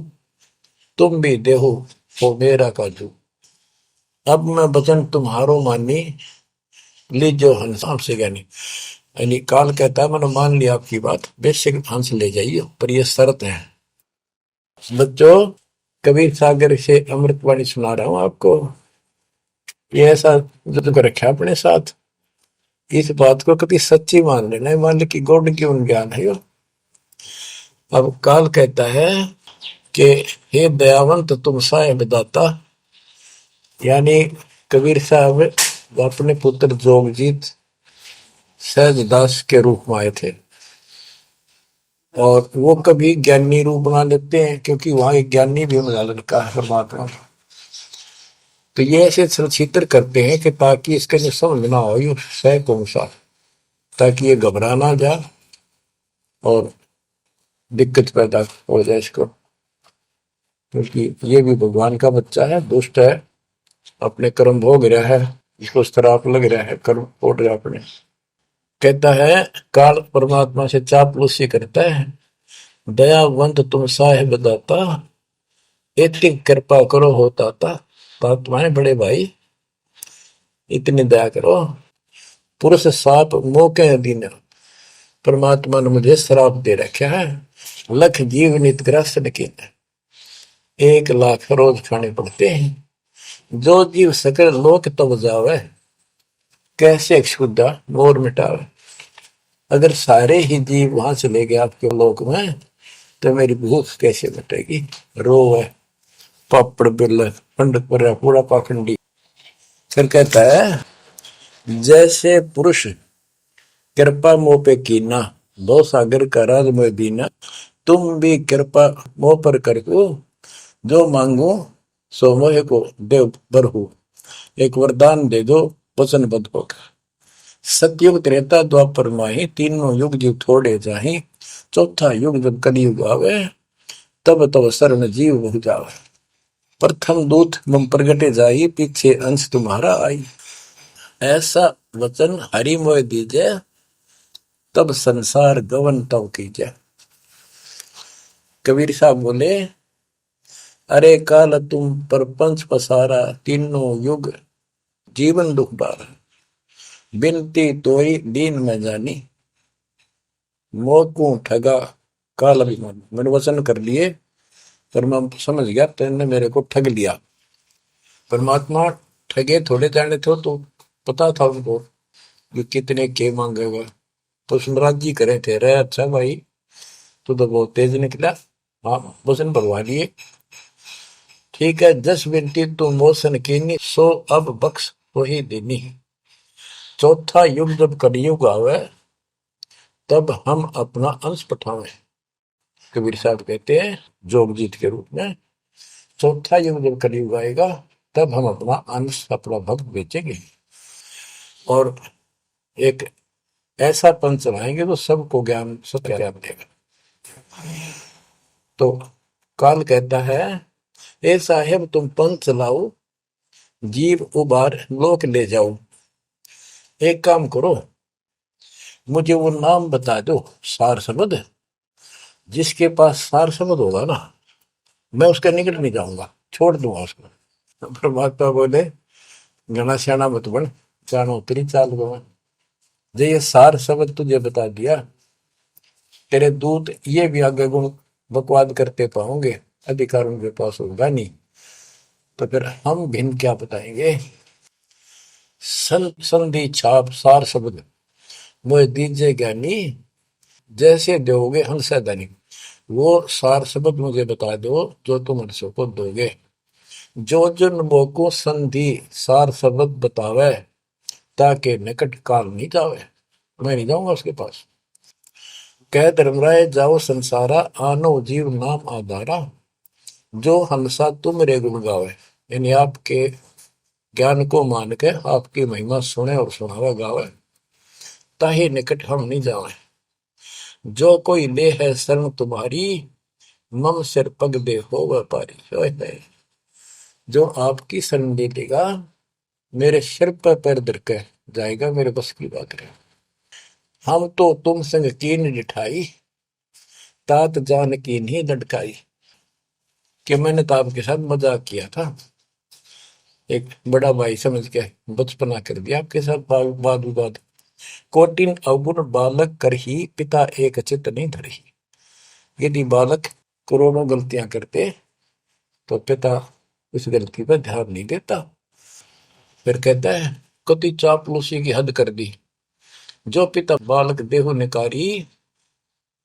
तुम भी देहो हो मेरा काजू। अब मैं वचन तुम्हारो मानी, लीजो हंसाम से ज्ञानी। यानी काल कहता है मैंने मान लिया आपकी बात, बेशक हंस ले जाइए, पर ये शर्त है। बच्चों, कबीर सागर से अमृतवाणी सुना रहा हूं आपको। ये ऐसा जुद कर रखा अपने साथ, इस बात को कभी सच्ची मान लेना, मान ली कि गॉड की उन ज्ञान है। अब काल कहता है कि हे दयावंत तुम साहेब दाता, यानी कबीर साहब अपने पुत्र जोगजीत सहजदास के रूप में आए थे, और वो कभी ज्ञानी रूप बना लेते हैं, क्योंकि वहां एक ज्ञानी भी बना लड़का है परमात्मा। तो ये ऐसे चित्र करते हैं कि ताकि इसका जो समझ ना हो ये सह कौन सा, ताकि ये घबरा ना जाए और दिक्कत पैदा हो जाए इसको, क्योंकि ये भी भगवान का बच्चा है, दुष्ट है, अपने कर्म भोग रहा है, इसको श्राप लग रहा है, कर्म फोड़ रहा अपने। कहता है काल परमात्मा से चापलूसी करता है, दयावंत तुम साहेब दाता, इतनी कृपा करो होता था। तुम्हारे बड़े भाई इतनी दया करो, पुरुष साप मौके दिन परमात्मा ने मुझे श्राप दे रखा है, लख जीव नित ग्रस्त लेकिन 1 लाख रोज खाने पड़ते हैं, जो जीव सकल लोक तब जावे, कैसे क्षुदा मोर मिटावे। अगर सारे ही जीव वहां चले गए आपके लोक में, तो मेरी भूख कैसे मिटेगी। रो है पापड़ बिल पंडित पर पूरा पाखंडी। फिर कहता है जैसे पुरुष कृपा मोह पे कीना, दो सागर का राज में बीना, तुम भी कृपा मोह पर करको, जो मांगो सो मोह को देव बरहु, एक वरदान दे दो वचनबद्ध होकर। सतयुग त्रेता द्वापर माही, तीनों युग जीव थोड़े जाही, चौथा युग जब कलयुग आवे, तब तब शरण जीव बहु जावे, प्रथम दूत मम प्रगटे जाई, पीछे अंश तुम्हारा आई, ऐसा वचन हरि मोह दीजे, तब संसार गवन तब कीजे। कबीर साहब बोले अरे काल तुम परपंच पसारा, तीनों युग जीवन दुख बारा, बिनती तोई दीन में जानी, मोह ठगा काल अभिमानी। मैंने वचन कर लिए पर मैं समझ गया तेने मेरे को ठग लिया। परमात्मा ठगे थोड़े जाने थे, तो पता था उनको कि कितने के मांगेगा, तो सुनराज जी करे थे रे अच्छा भाई तू तो बहुत तेज निकला, हाँ वचन भरवा लिए, ठीक है। 10 विनती तू मोसन कीनी, सो अब बख्श वही देनी, चौथा युग जब कलयुग आवे, तब हम अपना अंश पठावे। कबीर साहब कहते हैं जोगजीत के रूप में, चौथा युग जब कलयुग आएगा, तब हम अपना अंश अपना भक्त बेचेंगे, और एक ऐसा पंच चलाएंगे तो सबको ज्ञान सत्य ज्ञान देगा। तो काल कहता है ए साहेब तुम पंथ चलाओ, जीव उबार लोक ले जाओ, एक काम करो मुझे वो नाम बता दो सार शब्द, जिसके पास सार शब्द होगा ना, मैं उसके निकट नहीं जाऊंगा, छोड़ दूंगा उसको। परमात्मा बोले घना श्याणा मत बन, जानो तेरी चाल गवा, जो ये सार शब्द तुझे बता दिया, तेरे दूत ये भी आगे गुण बकवाद करते पाओगे, अधिकार उनके पास होगा नहीं, तो फिर हम भिन्न क्या बताएंगे। संधि छाप सार शब्द मोह दीजिए ज्ञानी, जैसे दोगे हंस धनी, वो सार शब्द मुझे बता दो जो तुम हंसों को दोगे। जो जन मोको संधि सार शब्द बतावे, ताकि निकट काल नहीं जावे, मैं नहीं जाऊंगा उसके पास। कह धर्मराय जाओ संसारा, आनो जीव नाम आधारा, जो हंसा तुम रे गुण गावे, यानी आपके ज्ञान को मान के आपकी महिमा सुने और सुनावे गावे, ताही निकट हम नहीं जावे। जो कोई ले है शरण तुम्हारी, मम सिर पग दे हो व्यापारी। जो आपकी शरण ले लेगा, मेरे सिर पर पैर धर के जाएगा, मेरे बस की बात है। हम तो तुम संग कीन जिठाई, तात जान की नहीं लटकाई, कि मैंने तो आपके साथ मजाक किया था, एक बड़ा भाई समझ के बचपना कर दिया आपके साथ, वाद विवाद, कोटिन अवगुण बालक कर ही पिता एक चित नहीं धरही। यदि बालक करोड़ों गलतियां करते तो पिता उस गलती पर ध्यान नहीं देता। फिर कहता है कति चापलूसी की हद कर दी, जो पिता बालक देहु निकारी,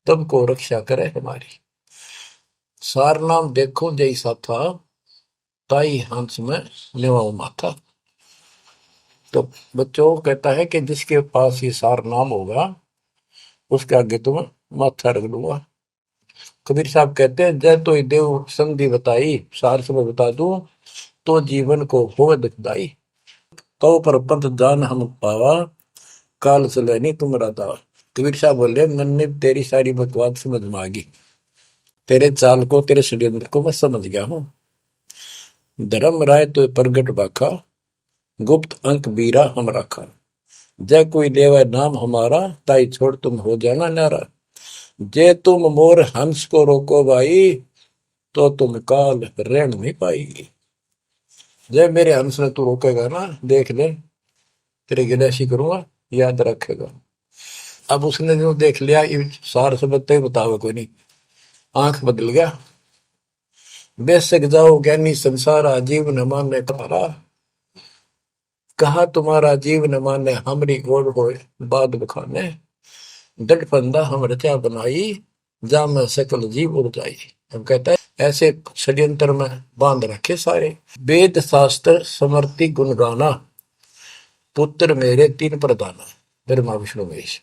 तब को रक्षा करे हमारी। सार नाम देखो जैसा था, ताई हंस में निवाओ माथा। तो बच्चों कहता है कि जिसके पास ये सार नाम होगा उसके आगे तुम माथा रख दूंगा। कबीर साहब कहते हैं जय तो देव संधि बताई, सार से मैं बता दूं तो जीवन को हो दुखदाई। तो पर पंथ जान हम पावा, काल चले नहीं तुम्हारा दावा। कबीर साहब बोले मैंने तेरी सारी बकवास समझ में आ गई, तेरे चाल को तेरे षड्यंत्र को मैं समझ गया हूं। धर्म राय तो प्रगट बाखा, गुप्त अंक बीरा हम रखा। जय कोई लेवा नाम हमारा, ताई छोड़ तुम हो जाना नारा। जे तुम मोर हंस को रोको भाई, तो तुम काल रहन नहीं पाएगी। जय मेरे हंस ने तू रोकेगा ना, देख ले तेरे गिलासी करूंगा, याद रखेगा। अब उसने जो देख लिया सार से बत्ते बतावे कोई नहीं, आंख बदल गया। बेशक जाओ ज्ञानी संसार, आजीव न माने तुम्हारा। कहा तुम्हारा जीव न माने, हमरी गोड़ हो बाद बखाने। डट फंदा हम रचा बनाई, जा में सकल जीव उड़ जाई। हम कहता है ऐसे षड्यंत्र में बांध रखे सारे। वेद शास्त्र समर्ति गुण गाना, पुत्र मेरे तीन प्रधाना। ब्रह्मा विष्णु महेश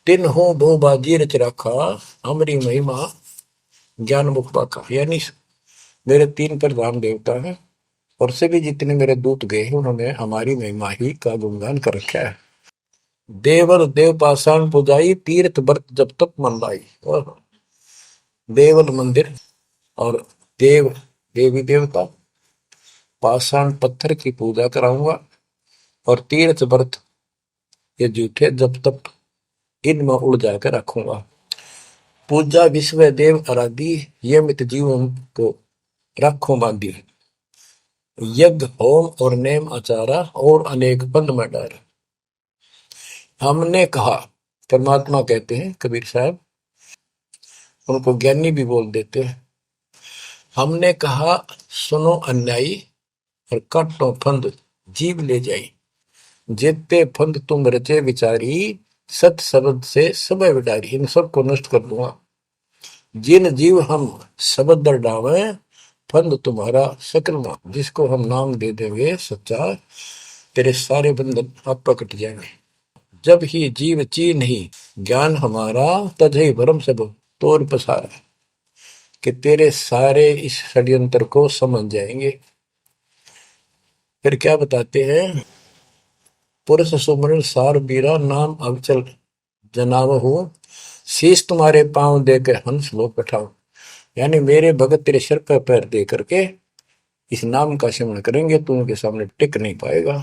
तीन हो भू बाजी रच रखा, हमरी महिमा ज्ञान मुख पाखा। यानी मेरे तीन प्रधान देवता हैं और से भी जितने मेरे दूत गए हैं उन्होंने हमारी महिमा ही का गुणगान कर रखा है। देवल देव पाषाण पुजाई, तीर्थ व्रत जब तक मन लाई। देवल मंदिर और देव देवी देवता, पाषाण पत्थर की पूजा कराऊंगा और तीर्थ व्रत ये जूठे जब तक इनमें उड़ जाकर रखूंगा। पूजा विश्व देव आराधी, ये मित जीवन को रखो बांधी। यज्ञ होम और नेम आचारा, और अनेक बंद में डर। हमने कहा, परमात्मा कहते हैं कबीर साहब, उनको ज्ञानी भी बोल देते हैं। हमने कहा सुनो अन्यायी, और काटो फंद जीव ले जाई। जेते फंद तुम रचे विचारी, सत शब्द से सब विडारी। इन सब को नष्ट कर दूंगा। जिन जीव हम शब्द दर डावे, फंद तुम्हारा सकल नाम। जिसको हम नाम दे देंगे सच्चा, तेरे सारे बंधन आप कट जाएंगे। जब ही जीव ची नहीं ज्ञान हमारा, तजहि भरम सब तोड़ पसारा। कि तेरे सारे इस षड्यंत्र को समझ जाएंगे। फिर क्या बताते हैं, पुरुष सुमरण सार बीरा, नाम अवचल जनाव हो। शीश तुम्हारे पांव देकर हंस लो बैठाओ। यानी मेरे भगत तेरे सिर पर पैर दे करके इस नाम का सिमरण करेंगे, तू उनके सामने टिक नहीं पाएगा।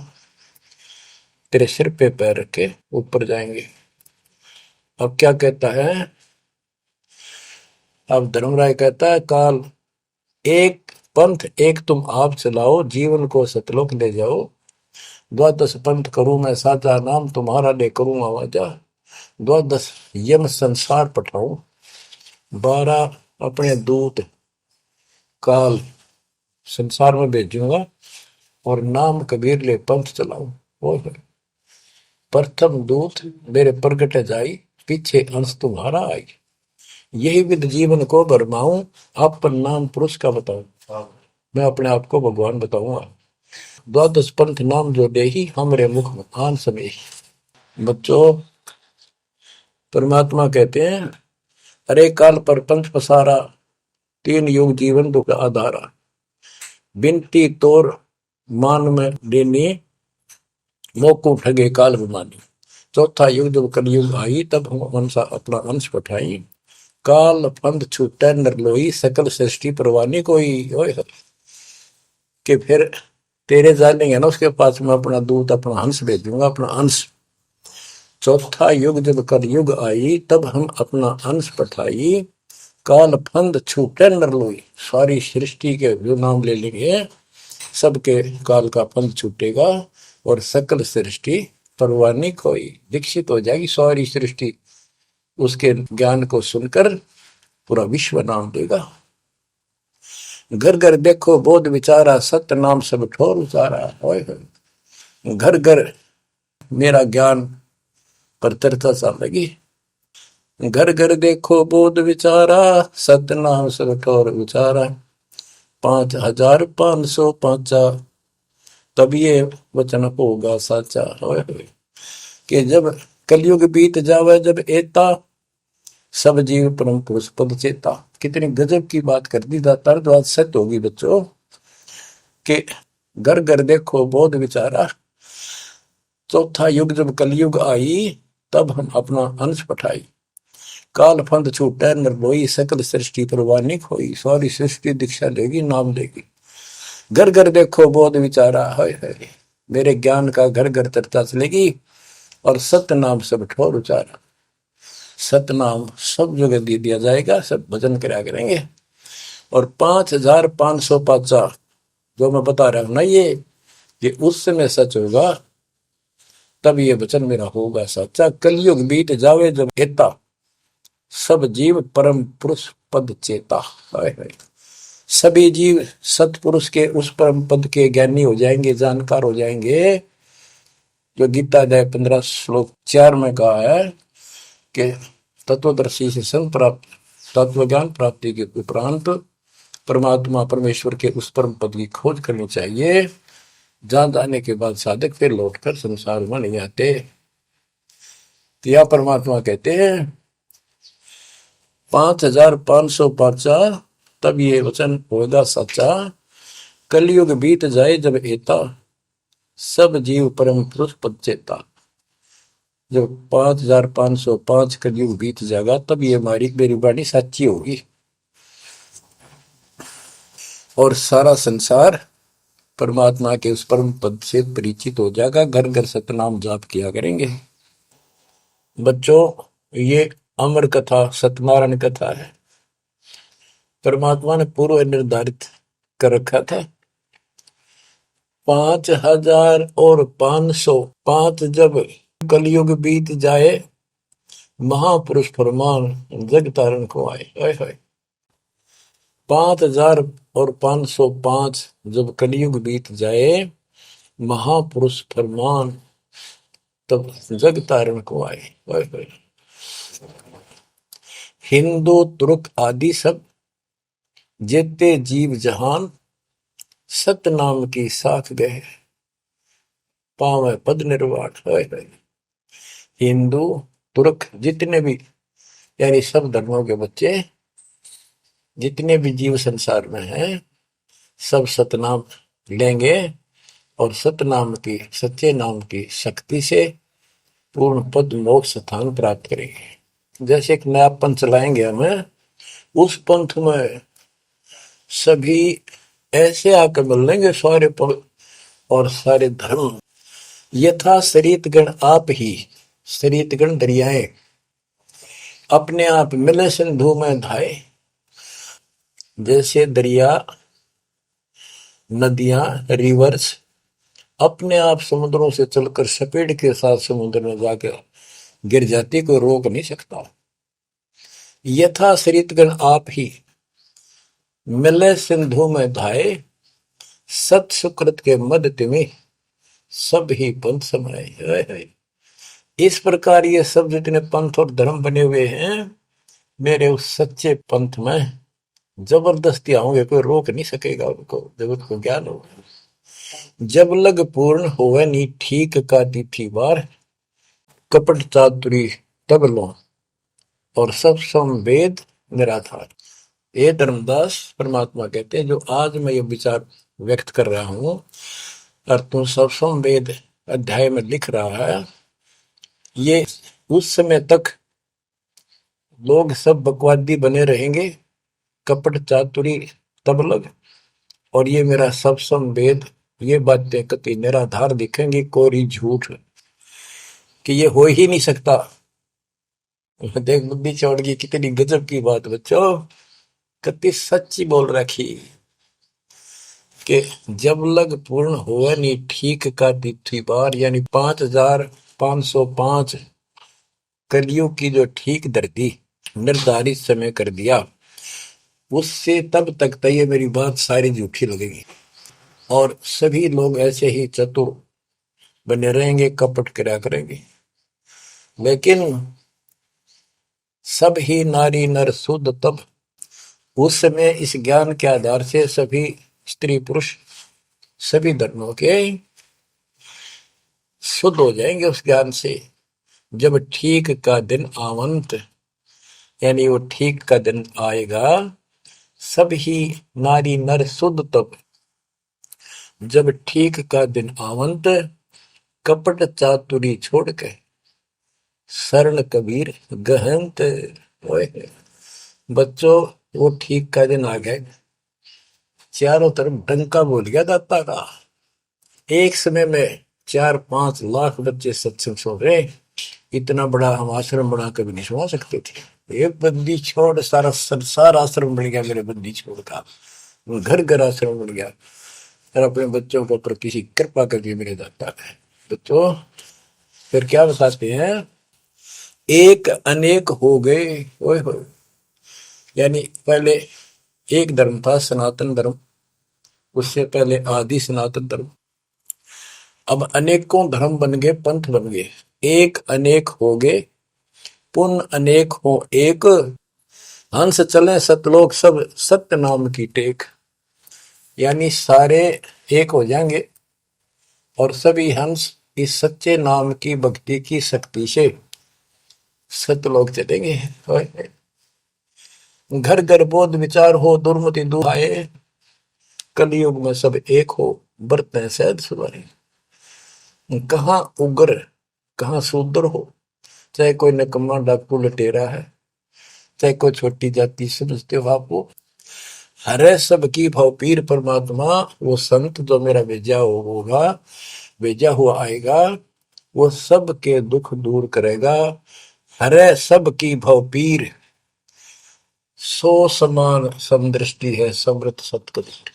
तेरे सिर पे पैर रख के ऊपर जाएंगे। अब क्या कहता है, अब धर्मराय कहता है काल एक पंथ एक तुम आप चलाओ, जीवन को सतलोक ले जाओ। द्वादश पंथ करूं मैं साचा, नाम तुम्हारा ले करूं आवाजा। द्वादश यम संसार पठाऊं, 12 अपने दूत काल संसार में भेजूंगा, और नाम कबीर ले पंथ चलाऊं। वो है प्रथम दूत मेरे प्रगट जाई, पीछे अंश तुम्हारा आई। यही विद जीवन को भरमाऊं, अपन नाम पुरुष का बताऊं। मैं अपने आप को भगवान बताऊंगा। द्वादश पंथ नाम जो दे ही, हमरे मुख में आन समय। बच्चों परमात्मा कहते हैं अरे काल पर पंथ पसारा, 3 युग जीवन दुख आधारा। बिनती तोर मान में देनी, मोको ठगे काल बिमानी। चौथा युग जब कलयुग आई, तब हम वंशा अपना अंश पठाई। काल पंथ छूटे नर लोई, सकल सृष्टि परवानी कोई। ओए कि फिर तेरे जानेंगे ना उसके पास मैं अपना दूत अपना हंस भेजूंगा, अपना अंश। चौथा युग जब कलयुग आई, तब हम अपना अंश पठाई। काल फंद छूटे नर लोई, सारी सृष्टि के जो नाम ले लेंगे सबके काल का फंद छूटेगा और सकल सृष्टि परवाह नहीं खोई, दीक्षित हो जाएगी सारी सृष्टि उसके ज्ञान को सुनकर, पूरा विश्व नाम देगा। घर घर देखो बोध विचारा, सत्य नाम सब ठोर उचारा। होय होय, घर घर मेरा ज्ञान पर चर्चा चलेगी। घर घर देखो बोध विचारा, सत्य नाम सब ठोर उचारा। 5505 तब ये वचन होगा साचा। होय होय, कि जब कलयुग बीत जावे, जब एता सब जीव परम पुरुष पद चेता। कितनी गजब की बात कर दी दातार, तो आज सत्य होगी बच्चों कि घर घर देखो बोध विचारा। चौथा युग जब कलयुग आई, तब हम अपना अंश पठाई। काल फंद छूटे निर्भोई, सकल सृष्टि परवाह नहीं खोई। सारी सृष्टि दीक्षा लेगी, नाम लेगी। घर घर देखो बोध विचारा। है मेरे ज्ञान का घर घर चर्चा चलेगी, और सत्य नाम सब ठोर उचारा। सतनाम सब जगह दे दिया जाएगा, सब भजन करा करेंगे। और 5505 जो मैं बता रहा हूं ना, ये उस समय सच होगा, तब ये वचन मेरा होगा सच्चा। कलयुग बीत जावे जब एता, सब जीव परम पुरुष पद चेता। सभी जीव सतपुरुष के उस परम पद के ज्ञानी हो जाएंगे, जानकार हो जाएंगे। जो गीता अध्याय 15 श्लोक 4 में कहा है कि तत्वदर्शी से संत प्राप्त, तत्व ज्ञान प्राप्ति के उपरांत परमात्मा परमेश्वर के उस परम पद की खोज करनी चाहिए। जहां जाने के बाद साधक फिर लौटकर संसार में नहीं आते। तो यह परमात्मा कहते हैं 5505 तब ये वचन होगा सच्चा। कलयुग बीत जाए जब एता, सब जीव परम पुरुष पद चेता। जब 5505 कलयुग बीत जाएगा, तब ये हमारी मेरी वाणी सच्ची होगी, और सारा संसार परमात्मा के उस परम पद से परिचित हो जाएगा। घर घर सतनाम जाप किया करेंगे। बच्चों, ये अमर कथा सत्यनारायण कथा है। परमात्मा ने पूर्व निर्धारित कर रखा था 5505 जब कलयुग बीत जाए, महापुरुष फरमान जग तारण को आए। 5505 जब कलयुग बीत जाए, महापुरुष फरमान तब जग तारण को आए। हिंदू तुर्क आदि सब जेते जीव जहान, सत नाम की साख गए, पावे पद निर्वाण। हिंदू तुर्क जितने भी, यानी सब धर्मों के बच्चे, जितने भी जीव संसार में हैं, सब सतनाम लेंगे, और सतनाम की, सच्चे नाम की शक्ति से पूर्ण पद मोक्ष स्थान प्राप्त करेंगे। जैसे एक नया पंथ चलाएंगे हमें, उस पंथ में सभी ऐसे आकर मिल लेंगे, सारे पद और सारे धर्म। यथा शरीतगण आप ही, शरीतगण दरियाएं अपने आप मिले सिंधु में धाए। जैसे दरिया, नदियां, रिवर्स अपने आप समुद्रों से चलकर सपेट के साथ समुद्र में जाकर गिर जाती, कोई रोक नहीं सकता। यथा शरीतगण आप ही मिले सिंधु में धाए, सत सुकृत के मद तिमि सब ही पंथ समाये। इस प्रकार ये सब जितने पंथ और धर्म बने हुए हैं, मेरे उस सच्चे पंथ में जबरदस्ती आऊंगे, कोई रोक नहीं सकेगा उनको, जगत को ज्ञान होगा। जब लग पूर्ण होवे नी ठीक का तिथि बार, कपट चातुरी तब लो और सब संवेद निराधार। ये धर्मदास परमात्मा कहते हैं, जो आज मैं ये विचार व्यक्त कर रहा हूं और तुम सब संवेद अध्याय में लिख रहा है, ये उस समय तक लोग सब बकवादी बने रहेंगे, कपट चातुरी तब लग, और ये मेरा सब संवेद, ये बातें कति निराधार दिखेंगी, कोरी झूठ, कि ये हो ही नहीं सकता। देख बुद्धि चौड़ की कितनी गजब की बात बच्चों, कति सच्ची बोल रखी कि जब लग पूर्ण हुआ नहीं ठीक का तिथि बार, यानी 5505 505 कलियुग की जो ठीक धरती निर्धारित समय कर दिया, उससे तब तक तो ये मेरी बात सारी झूठी लगेगी और सभी लोग ऐसे ही चतुर बने रहेंगे, कपट करा करेंगे। लेकिन सब ही नारी नर शुद्ध तब, उस समय इस ज्ञान के आधार से सभी स्त्री पुरुष सभी धर्मों के शुद्ध हो जाएंगे उस ज्ञान से। जब ठीक का दिन आवंत, यानी वो ठीक का दिन आएगा, सब ही नारी नर शुद्ध तब, जब ठीक का दिन आवंत, कपट चातुरी छोड़ के शरण कबीर गहंत। ओए बच्चों, वो ठीक का दिन आ गया, चारों तरफ डंका बोल गया दाता का। एक समय में 4-5 लाख बच्चे सत्संग सुन रहे। इतना बड़ा हम आश्रम बना कभी नहीं सुना सकते थे। एक बंदी छोड़ सारा संसार आश्रम बन गया मेरे बंदी छोड़ का, घर घर आश्रम बन गया। और अपने बच्चों के ऊपर किसी कृपा करके मेरे दाता है। बच्चों फिर क्या बताते हैं, एक अनेक हो गए। ओए हो, यानी पहले एक धर्म था सनातन धर्म, उससे पहले आदि सनातन धर्म, अब अनेकों धर्म बन गए, पंथ बन गए। एक अनेक हो गए, पुन अनेक हो एक, हंस चले सतलोक सब सत्य नाम की टेक। यानी सारे एक हो जाएंगे और सभी हंस इस सच्चे नाम की भक्ति की शक्ति से सतलोक चलेंगे। घर घर बोध विचार हो, दुर्मति दुहाए, कलयुग में सब एक हो, बरतें सहज सुधारे। कहाँ उग्र कहाँ शूद्र हो, चाहे कोई नकम्मा डाकू लटेरा है, चाहे कोई छोटी जाति समझते हो आप, वो हरे सबकी भाव पीर परमात्मा, वो संत जो मेरा भेजा होगा, भेजा हुआ आएगा, वो सबके दुख दूर करेगा। हरे सबकी भाव पीर, सो समान समदृष्टि है समृत सतकदृष्टि।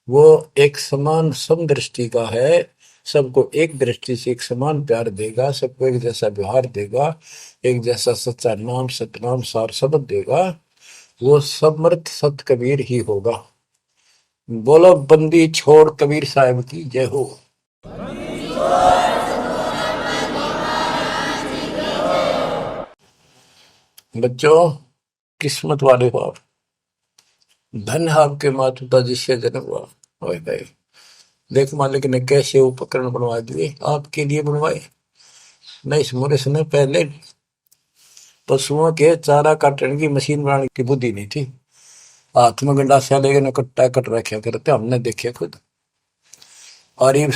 वो एक समान समदृष्टि का है, सबको एक दृष्टि से एक समान प्यार देगा, सबको एक जैसा व्यवहार देगा, एक जैसा सच्चा नाम सतनाम सार शब्द देगा। वो समर्थ सत कबीर ही होगा। बोलो बंदी छोड़ कबीर साहब की जय हो। बच्चों किस्मत वाले हो आप, धन है आपके माता पिता जिससे जन्म हुआ। ओए भाई देख मालिक ने कैसे उपकरण बनवा दिए, आपके लिए बनवाए। नहीं इसमें समय पहले पशुओं के चारा काटने की मशीन बनाने की बुद्धि नहीं थी। हाथ में गंडासा लेके कट्टा कट रखा करते, हमने देखे खुद। और ये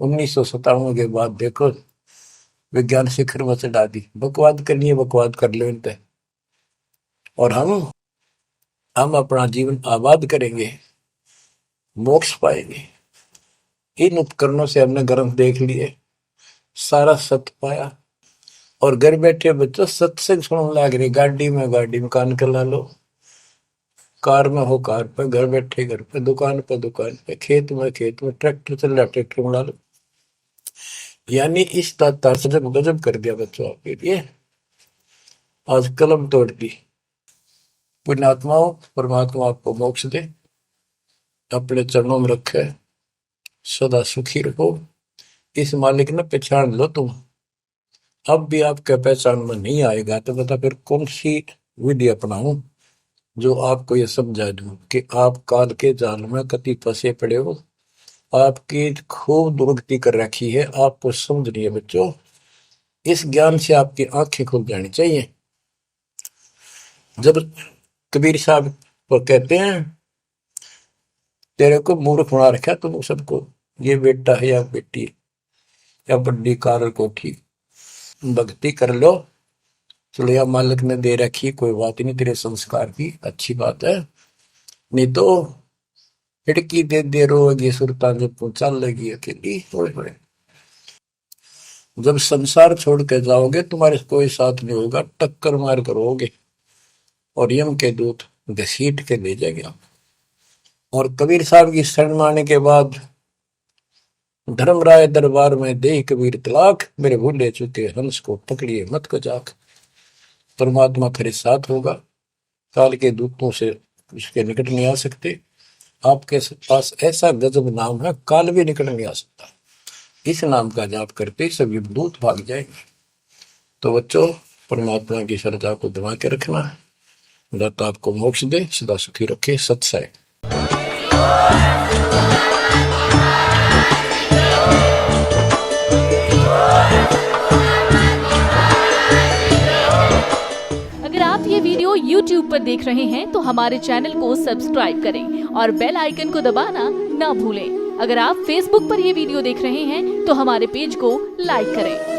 1997 के बाद देखो विज्ञान शिखर में चढ़ा दी। बकवाद करनी है बकवाद कर लो इन पे, और हम अपना जीवन आबाद करेंगे, मोक्ष पाएंगे। इन उपकरणों से हमने ग्रंथ देख लिए, सारा सत्य पाया, और घर बैठे बच्चों सत्संग सुनने लग रही। गाड़ी में कान कर ला लो, कार में हो कार पे, घर बैठे घर पे, दुकान पे, खेत में ट्रैक्टर चल रहा ट्रैक्टर में ला लो। यानी इस तार से जब गजब कर दिया बच्चों आपके लिए, आज कलम तोड़ दी। पुण्यात्माओं परमात्मा आपको मोक्ष दे, अपने चरणों में रखे, सदा सुखी रहो। इस मालिक ने पहचान लो तुम। अब भी आपके पहचान में नहीं आएगा तो बता फिर कौन सी विधि अपनाऊं जो आपको ये समझा दूं कि आप काल के जाल में कति फंसे पड़े हो। आपकी खूब दुर्गति कर रखी है, आपको समझ रही है बच्चों। इस ज्ञान से आपकी आंखें खुल जानी चाहिए। जब कबीर साहब को कहते हैं तेरे को मूर्ख बना रखा तुम सबको, ये बेटा है या बेटी है या बड्डी कार कोठी, भक्ति कर लो, चलो या मालिक ने दे रखी, कोई बात नहीं, तेरे संस्कार की अच्छी बात है। नहीं तो खिड़की दे दे रोगी सुरता जब चल लगी अकेली। जब संसार छोड़ के जाओगे तुम्हारे कोई साथ नहीं होगा, टक्कर मार करोगे और यम के दूत घसीट के ले जाएंगे। और कबीर साहब की शरण माने के बाद धर्मराय दरबार में दे कबीर तलाक, मेरे भूले चुके हंस को पकड़िए मत को जाक। परमात्मा खरे साथ होगा, काल के दूतों से उसके निकट नहीं आ सकते। आपके पास ऐसा गजब नाम है, काल भी निकट नहीं आ सकता। इस नाम का जाप करते सभी दूत भाग जाएंगे। तो बच्चों, परमात्मा की श्रद्धा को दबा के रखना है। दाता आपको मोक्ष दे, सदा सुखी रखे। सत्सय। अगर आप ये वीडियो YouTube पर देख रहे हैं तो हमारे चैनल को सब्सक्राइब करें और बेल आइकन को दबाना ना भूलें। अगर आप Facebook पर ये वीडियो देख रहे हैं तो हमारे पेज को लाइक करें।